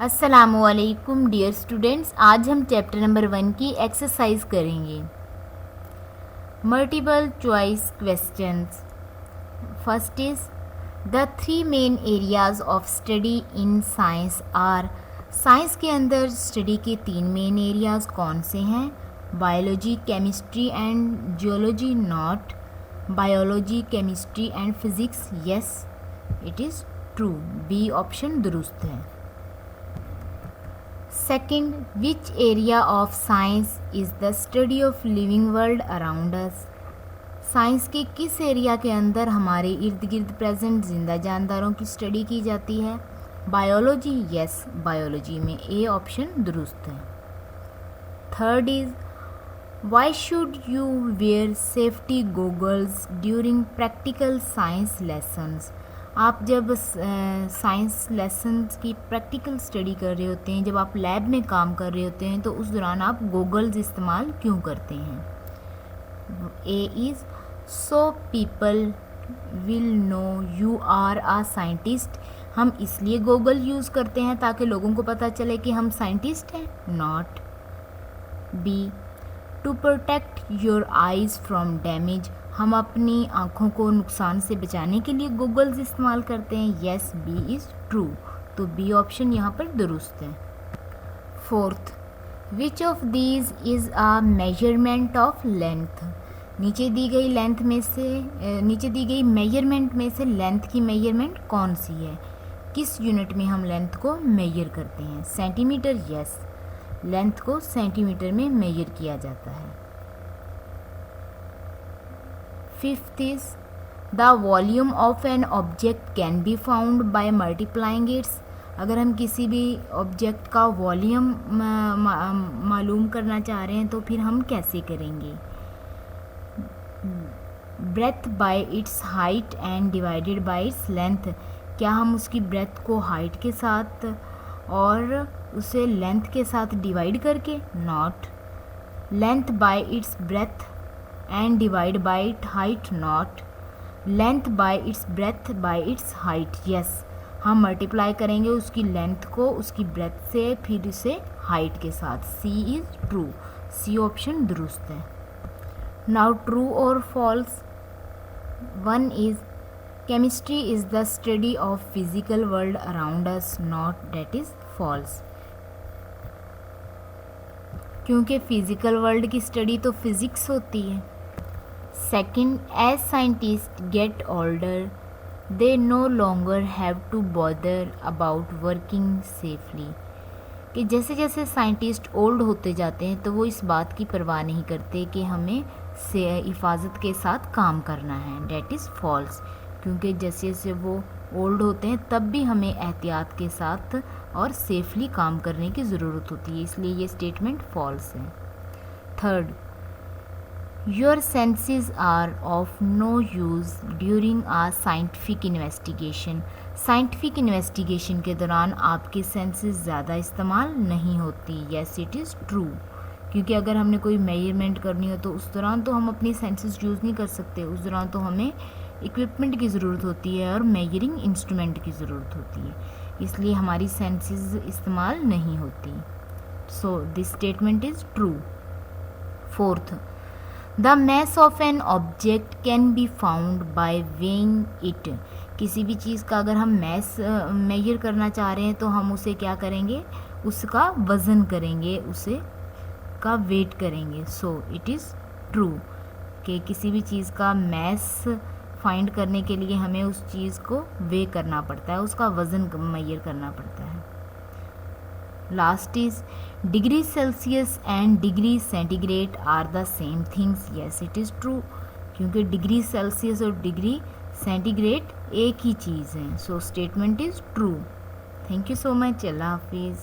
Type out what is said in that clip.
अस्सलामुअलैकुम dear students, आज हम चैप्टर नंबर 1 की एक्सरसाइज करेंगे। Multiple choice questions. First is the three main areas of study in science are. Science के अंदर स्टडी के तीन मेन एरियाज कौन से हैं? Biology, chemistry and geology. Not. Biology, chemistry and physics. Yes, it is true. B option दुरुस्त है। Second, which area of science is the study of living world around us? Science के किस area के अंदर हमारे इर्द गिर्द प्रेजेंट जिंदा जानदारों की स्टडी की जाती है? बायोलॉजी। यस, बायोलॉजी में ए ऑप्शन दुरुस्त है। Third is why should you wear safety goggles during practical science lessons? आप जब साइंस लेसन्स की प्रैक्टिकल स्टडी कर रहे होते हैं, जब आप लैब में काम कर रहे होते हैं, तो उस दौरान आप गोगल्स इस्तेमाल क्यों करते हैं? A is so people will know you are a scientist. हम इसलिए गोगल यूज़ करते हैं ताकि लोगों को पता चले कि हम साइंटिस्ट हैं। Not. B to protect your eyes from damage. हम अपनी आँखों को नुकसान से बचाने के लिए गूगल्स इस्तेमाल करते हैं। Yes, B is true. तो बी ऑप्शन यहाँ पर दुरुस्त है। Fourth, which of these is a measurement of length? नीचे दी गई मेजरमेंट में से लेंथ की मेजरमेंट कौन सी है? किस यूनिट में हम लेंथ को मेजर करते हैं? सेंटीमीटर। यस, लेंथ को सेंटीमीटर में मेजर किया जाता है। Fifth is the volume of an object can be found by multiplying it's. अगर हम किसी भी ऑब्जेक्ट का वॉल्यूम मालूम करना चाह रहे हैं तो फिर हम कैसे करेंगे? Breadth by its height and divided by its length. क्या हम उसकी ब्रेथ को हाइट के साथ और उसे लेंथ के साथ डिवाइड करके? Not. Length bye it's breath and divide by it height. Not. Length bye it's breath by its height. Yes, हम मल्टीप्लाई करेंगे उसकी लेंथ को उसकी ब्रेथ से, फिर इसे हाइट के साथ। C is true. C option दुरुस्त है। नाउ ट्रू और false. One is chemistry is the study of physical world around us. Not, that is false, क्योंकि फिजिकल वर्ल्ड की स्टडी तो फिजिक्स होती है। Second, as scientist get older they no longer have to bother about working safely. कि जैसे जैसे scientist old होते जाते हैं तो वो इस बात की परवाह नहीं करते कि हमें से हिफाजत के साथ काम करना है। डेट इज़ फॉल्स, क्योंकि जैसे जैसे वो ओल्ड होते हैं तब भी हमें एहतियात के साथ और सेफली काम करने की ज़रूरत होती है, इसलिए ये स्टेटमेंट फॉल्स है। Third, your senses are of no use during a scientific investigation. Scientific investigation के दौरान आपके सेंसेस ज़्यादा इस्तेमाल नहीं होती। येस, इट इज़ ट्रू, क्योंकि अगर हमने कोई मेजरमेंट करनी हो तो उस दौरान तो हम अपनी सेंसेस यूज़ नहीं कर सकते। उस दौरान तो हमें इक्विपमेंट की ज़रूरत होती है और मेजरिंग इंस्ट्रूमेंट की ज़रूरत होती है, इसलिए हमारी सेंसेस इस्तेमाल नहीं होती। So this statement is true. Fourth, the mass of an object can be found by weighing it. किसी भी चीज़ का अगर हम मैस मेजर करना चाह रहे हैं तो हम उसे क्या करेंगे? उसका वज़न करेंगे, उसे का वेट करेंगे। सो इट इज़ ट्रू कि किसी भी चीज़ का मैस फाइंड करने के लिए हमें उस चीज़ को वे करना पड़ता है, उसका वज़न मेजर करना पड़ता है। Last is degree Celsius and degree centigrade are the same things. Yes, it is true, क्योंकि डिग्री सेल्सियस और डिग्री सेंटीग्रेड एक ही चीज़ है। So statement is true. Thank you so much. अल्लाह हाफिज़।